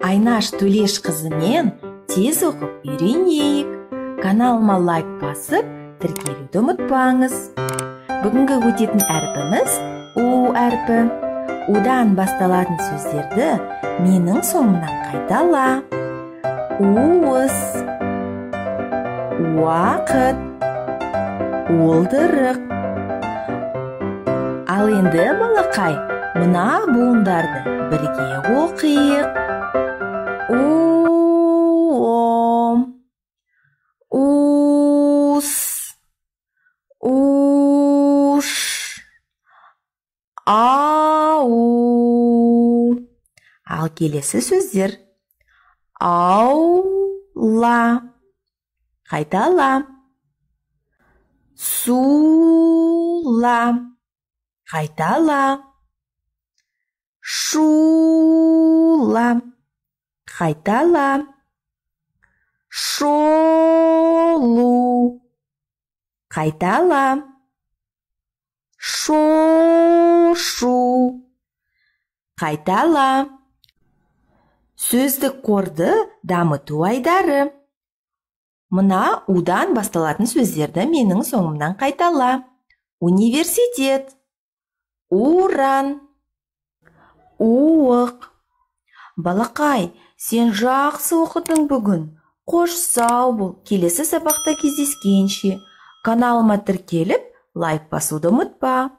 Айнаш Төлеш қызымен тез оқып үйренейік. Каналыма лайк басып, тіркелуді ұмытпаңыз. Бүгінгі өтетін әрпіміз У әрпі. Удан басталатын сөздерді менің соңымнан қайтала. Уыз, уақыт, уылдырық. Ал енді балақай, мына буындарды бірге оқиық. Уом, ус, уш, ау. Ал келесі сөздер. Аула. Қайтала. Сула. Қайтала. Шула. Қайтала. Шолу. Қайтала. Шошу. Қайтала. Сөздік қорды дамыту айдары. Мына удан басталатын сөздерді менің соңымнан қайтала. Университет, уран, уық. Балақай, сен жақсы оқыдың бүгін. Қош сау бол. Келесі сабақта кездескенше. Каналыма тіркеліп, лайк басуды ұмытпа.